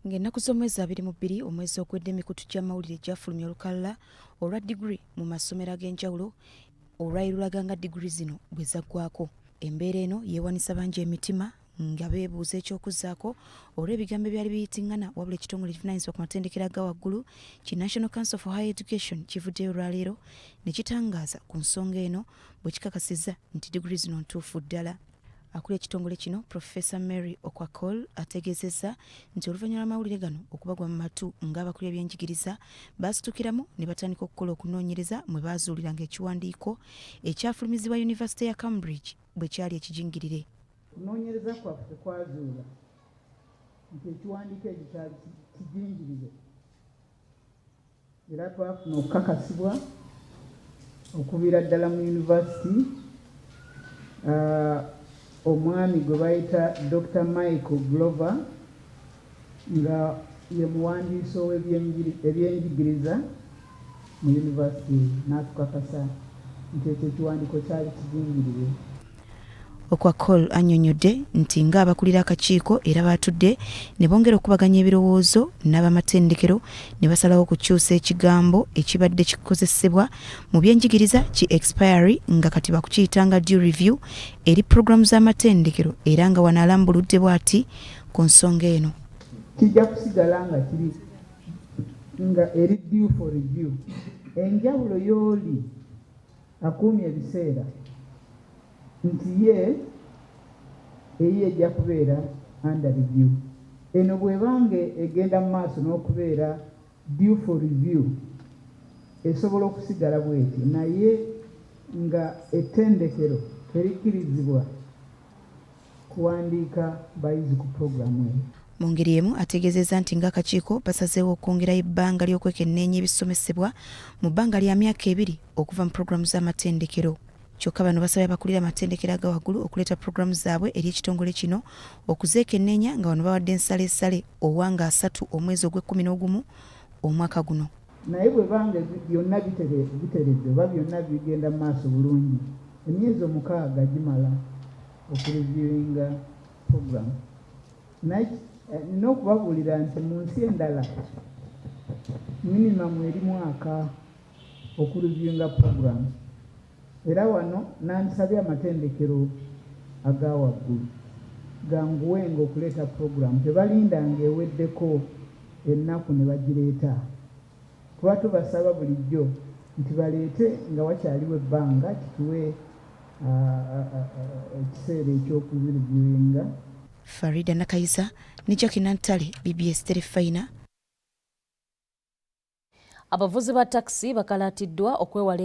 Ng'ennaku z'omwezi 22 omwezi ogwedde emikutu gy'amawulire gyafulumya olukalala olwa Diguli mu masomero ag'enjawulo olwayirulaga nga Diguli zino bwe zaggwako. Embeera eno yeewanisa bangi emitima nga beebuuza eky'okuzzaako olw'ebigambo ebyali biyitingana wabula ekitongole ekivunaanyizibwa ku matendekero agawaggulu ki National Council for Higher Education kivuddeyo olwaleero ne kitangaaza ku nsonga eno bwe kikakasizza nti Diguli zino ntuufu ddala. Akuli ekitongole kino Professor Mary Okwakol ategeezezza nti oluvannyuma lw'amawulire gano okubagwa mu matu ng'abakulira ebyenjigiriza baasitukiramu ne batandika okukola okunoonyereza mwe baazuuliranga ekiwandiiko ekyafulumizibwa Yunivasite ya Cambridge bwe kyali ekijingirire. Kunoonyereza kwaffe kwazuula nti ekiwandiiko ekyo kyali kijingirire era twafuna okukakasibwa okuviira ddala mu yunivasite omwami gwe bayita Dr. Michael Glover nga ye muwandiisi ow'ebyenjigiriza mu yunivasite n'atukakasa nti ekyo ekiwandiiko kyali kijingirire. Okwakol annyonnyodde nti ng'abakulira akakiiko era baatudde ne bongera okubaganya ebirowoozo n'abamatendekero ne basalawo okukyusa ekigambo ekibadde kikozesebwa mu byenjigiriza ki expiry nga kati bakukiyitanga due review eri puroguramu z'amatendekero era nga wano alambuludde bw'ati ku nsonga eno. Kijja kusigala nga kiri nga eri due for review. Enjawulo y'oli akuumye ebiseera nti ye eyi ejja kubeera under review. Eno bw'ebanga egenda mu maaso n'okubeera due for review esobola okusigala bw'eti naye nga ettendekero terikkirizibwa kuwandiika bayizi ku puroguramu eyo. Mu ngeri emu ategeezezza nti ng'akakiiko basazeewo okwongerayo ebbanga ly'okwekenneenya ebisomesebwa mu bbanga lya myaka 2 okuva mu puroguramu z'amatendekero. Kyokka bano basabye abakulira amatendekero agawaggulu okuleeta puroguramu zaabwe eri ekitongole kino okuzeekenneenya nga wano bawadde ensaleesale owanga 3 omwezi ogw'e11 omwaka guno. Naye bwe banga byonna biteredde oba byonna bigenda mu maaso bulungi emyezi 6 gimala okureviewinga puroguramu. Naye nina okubabuulira nti mu nsi endala minimamu eri mwaka okureviewinga puroguramu. Era wano nandisabye amatendekero agawaggulu ganguwenga okuleeta puroguramu tebalindanga eweddeko ennaku ne bagireeta. Kuba tubasaba bulijjo nti baleete nga wakyaliwo ebbanga kituwe ekiseera eky'okuzireviewinga. Farida Nakayiza ne Jackie Nantale, BBS Terefayina. Abavuzi ba taxi bakalatiddwa okwewala